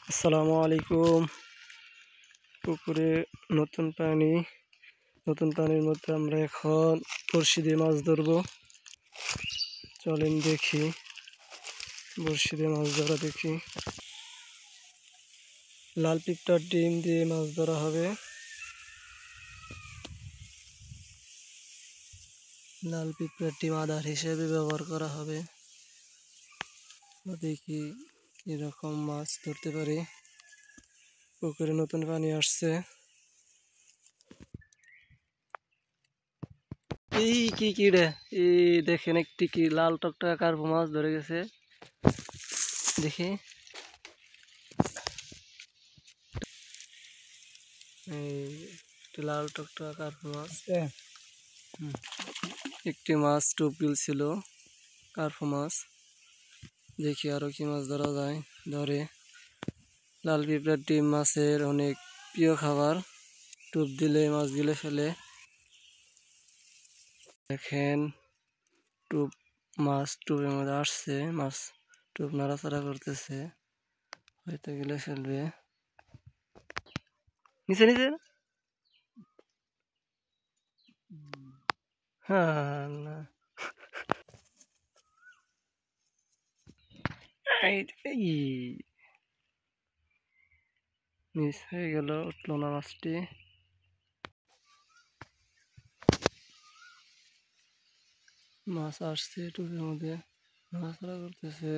আসসালামু আলাইকুম। পুকুরে নতুন পানি, নতুন পানির মধ্যে আমরা এখন বড়শি দিয়ে মাছ ধরবো। চলেন দেখি, বড়শি দিয়ে মাছ ধরা দেখি। লাল পিঁপড়ার ডিম দিয়ে মাছ ধরা হবে। লাল পিঁপড়ার ডিম আধার হিসেবে ব্যবহার করা হবে। দেখি এরকম মাছ ধরতে পারি। পুকুরে নতুন পানি আসছে। এই কি রে, এই দেখেন একটি কি লাল টকটকা কার্পু মাছ ধরে গেছে। দেখি এই একটি লাল টকটকা কার্পু মাছ। একটি মাছ টোপ ছিল কার্পু মাছ। দেখি আরো কি মাছ ধরা যায়। ধরে লাল পিঁপড়ার ডিম মাছের অনেক প্রিয় খাবার। টোপ দিলে মাছ গিলে ফেলে। দেখেন মাছ টোপের মধ্যে আসছে, মাছ টোপ নাড়াচাড়া করতেছে, হয়তো গিলে ফেলবে। নিচে নিচে হ্যাঁ না, মিস হয়ে গেল, উঠলো না মাছটি। মাছ আসছে টোপের মধ্যে, নাড়াচাড়া করতেছে।